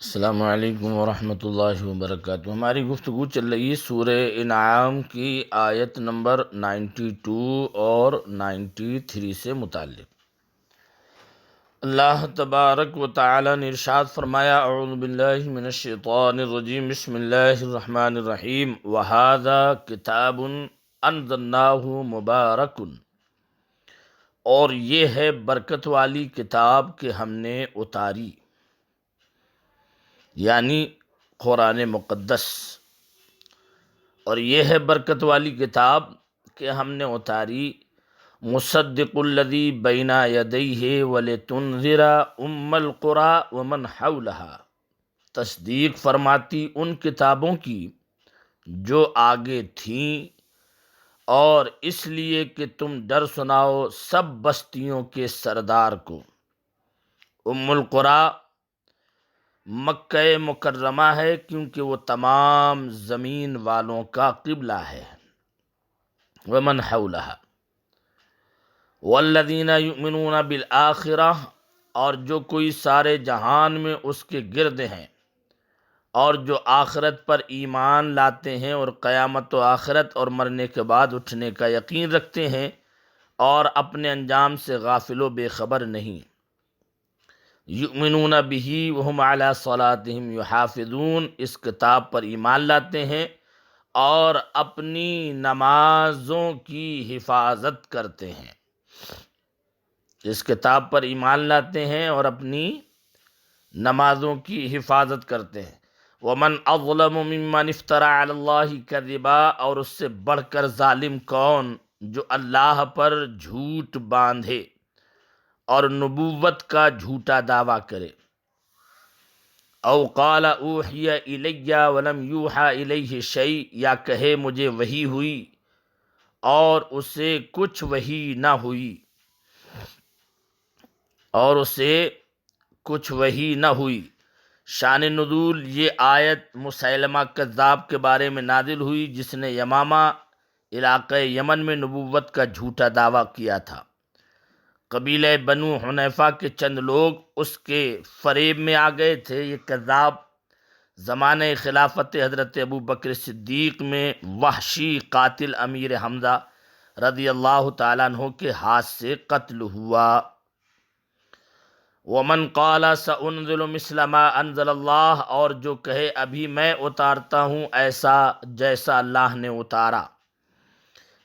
السلام علیکم ورحمۃ اللہ وبرکاتہ۔ ہماری گفتگو چل رہی ہے سورہ انعام کی آیت نمبر 92 اور 93 سے متعلق۔ اللہ تبارک و تعالی نے ارشاد فرمایا، اعوذ باللہ من الشیطان الرجیم، بسم اللہ الرحمن الرحیم، وَهَذَا كِتَابٌ أَنزَلْنَاهُ مُبَارَكٌ، اور یہ ہے برکت والی کتاب کہ ہم نے اتاری، یعنی قرآن مقدس۔ اور یہ ہے برکت والی کتاب کہ ہم نے اتاری، مصدق الذی بین یدیہ ولتنذر ام القری ومن حولہا، تصدیق فرماتی ان کتابوں کی جو آگے تھیں، اور اس لیے کہ تم ڈر سناؤ سب بستیوں کے سردار کو۔ ام القری مکہ مکرمہ ہے، کیونکہ وہ تمام زمین والوں کا قبلہ ہے۔ ومن حولہا والذین یؤمنون بالآخرہ، اور جو کوئی سارے جہان میں اس کے گرد ہیں، اور جو آخرت پر ایمان لاتے ہیں اور قیامت و آخرت اور مرنے کے بعد اٹھنے کا یقین رکھتے ہیں، اور اپنے انجام سے غافل و بے خبر نہیں۔ یؤمنون بہ وہم علی صلاتہم یحافظون، اس کتاب پر ایمان لاتے ہیں اور اپنی نمازوں کی حفاظت کرتے ہیں۔ اس کتاب پر ایمان لاتے ہیں اور اپنی نمازوں کی حفاظت کرتے ہیں۔ ومن اظلم ممن افترى علی اللہ کذبا، اور اس سے بڑھ کر ظالم کون جو اللہ پر جھوٹ باندھے اور نبوت کا جھوٹا دعویٰ کرے۔ او قال اوحی الی ولم یوحى الیہ شیء، یا کہے مجھے وحی ہوئی اور اسے کچھ وحی نہ ہوئی، شان نزول، یہ آیت مسیلمہ کذاب کے بارے میں نازل ہوئی، جس نے یمامہ علاقہ یمن میں نبوت کا جھوٹا دعویٰ کیا تھا۔ قبیلہ بنو حنیفہ کے چند لوگ اس کے فریب میں آ گئے تھے۔ یہ کذاب زمانہ خلافت حضرت ابو بکر صدیق میں وحشی قاتل امیر حمزہ رضی اللہ تعالیٰ عنہ کے ہاتھ سے قتل ہوا۔ ومن قال سأنزل مثل ما انزل اللہ، اور جو کہے ابھی میں اتارتا ہوں ایسا جیسا اللہ نے اتارا۔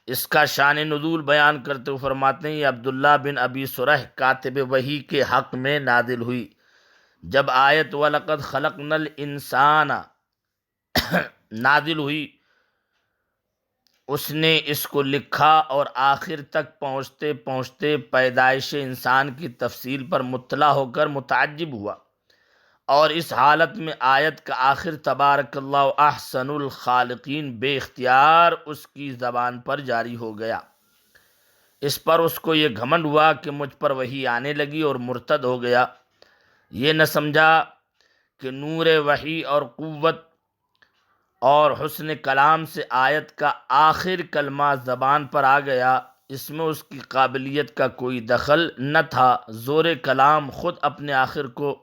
اس کا شان نزول بیان کرتے ہوئے فرماتے ہیں، یہ عبداللہ بن ابی سرح کاتب وحی کے حق میں نازل ہوئی۔ جب آیت وَلَقَدْ خَلَقْنَا الْإِنسَانَ نازل ہوئی، اس نے اس کو لکھا اور آخر تک پہنچتے پہنچتے پیدائش انسان کی تفصیل پر مطلع ہو کر متعجب ہوا، اور اس حالت میں آیت کا آخر تبارک اللہ احسن الخالقین بے اختیار اس کی زبان پر جاری ہو گیا۔ اس پر اس کو یہ گھمنڈ ہوا کہ مجھ پر وحی آنے لگی، اور مرتد ہو گیا۔ یہ نہ سمجھا کہ نور وحی اور قوت اور حسن کلام سے آیت کا آخر کلمہ زبان پر آ گیا، اس میں اس کی قابلیت کا کوئی دخل نہ تھا۔ زور کلام خود اپنے آخر کو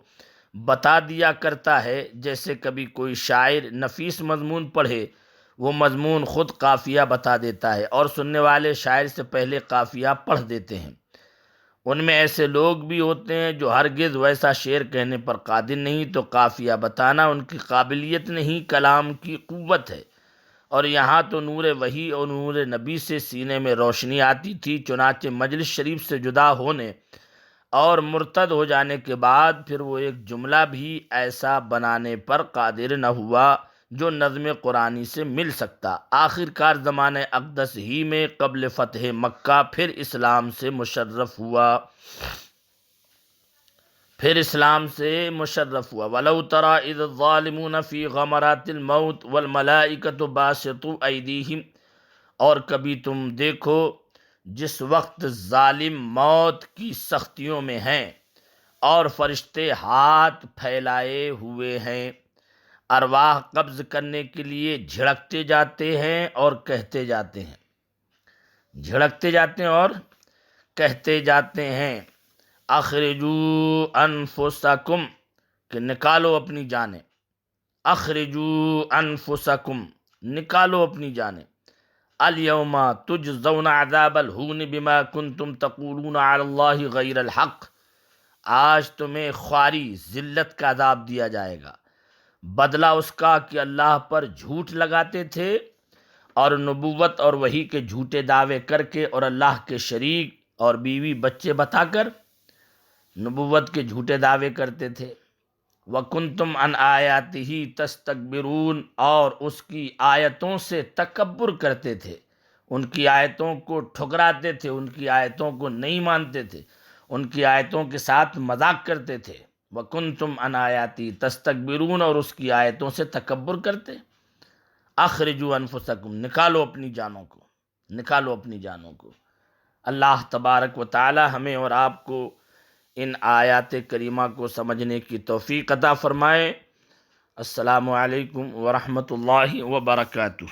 بتا دیا کرتا ہے، جیسے کبھی کوئی شاعر نفیس مضمون پڑھے، وہ مضمون خود قافیہ بتا دیتا ہے، اور سننے والے شاعر سے پہلے قافیہ پڑھ دیتے ہیں۔ ان میں ایسے لوگ بھی ہوتے ہیں جو ہرگز ویسا شعر کہنے پر قادر نہیں، تو قافیہ بتانا ان کی قابلیت نہیں، کلام کی قوت ہے۔ اور یہاں تو نور وحی اور نور نبی سے سینے میں روشنی آتی تھی، چنانچہ مجلس شریف سے جدا ہونے اور مرتد ہو جانے کے بعد پھر وہ ایک جملہ بھی ایسا بنانے پر قادر نہ ہوا جو نظم قرآنی سے مل سکتا۔ آخر کار زمانہ اقدس ہی میں قبل فتح مکہ پھر اسلام سے مشرف ہوا۔ وَلَوْ تَرَىٰ إِذِ الظَّالِمُونَ فِي غَمَرَاتِ الْمَوْتِ وَالْمَلَائِكَةُ بَاسِطُو أَيْدِيهِمْ، اور کبھی تم دیکھو جس وقت ظالم موت کی سختیوں میں ہیں اور فرشتے ہاتھ پھیلائے ہوئے ہیں، ارواح قبض کرنے کے لیے جھڑکتے جاتے ہیں اور کہتے جاتے ہیں، اخرجوا انفسکم، کہ نکالو اپنی جانیں، اخرجوا انفسکم، نکالو اپنی جانیں، الیوم تجزون عذاب الہون بما کنتم تقولون علی اللہ غیر الحق، آج تمہیں خواری ذلت کا عذاب دیا جائے گا، بدلہ اس کا کہ اللہ پر جھوٹ لگاتے تھے اور نبوت اور وحی کے جھوٹے دعوے کر کے اور اللہ کے شریک اور بیوی بچے بتا کر نبوت کے جھوٹے دعوے کرتے تھے۔ وَكُنْتُمْ عَنْ آيَاتِهِ تَسْتَكْبِرُونَ، اور اس کی آیتوں سے تکبر کرتے تھے، ان کی آیتوں کو ٹھکراتے تھے، ان کی آیتوں کو نہیں مانتے تھے، ان کی آیتوں کے ساتھ مذاق کرتے تھے۔ وَكُنْتُمْ عَنْ آيَاتِهِ تَسْتَكْبِرُونَ، اور اس کی آیتوں سے تکبر کرتے۔ اخرجوا انفسکم، نکالو اپنی جانوں کو، نکالو اپنی جانوں کو۔ اللہ تبارک و تعالی ہمیں اور آپ کو ان آیات کریمہ کو سمجھنے کی توفیق عطا فرمائے۔ السلام علیکم ورحمۃ اللہ وبرکاتہ۔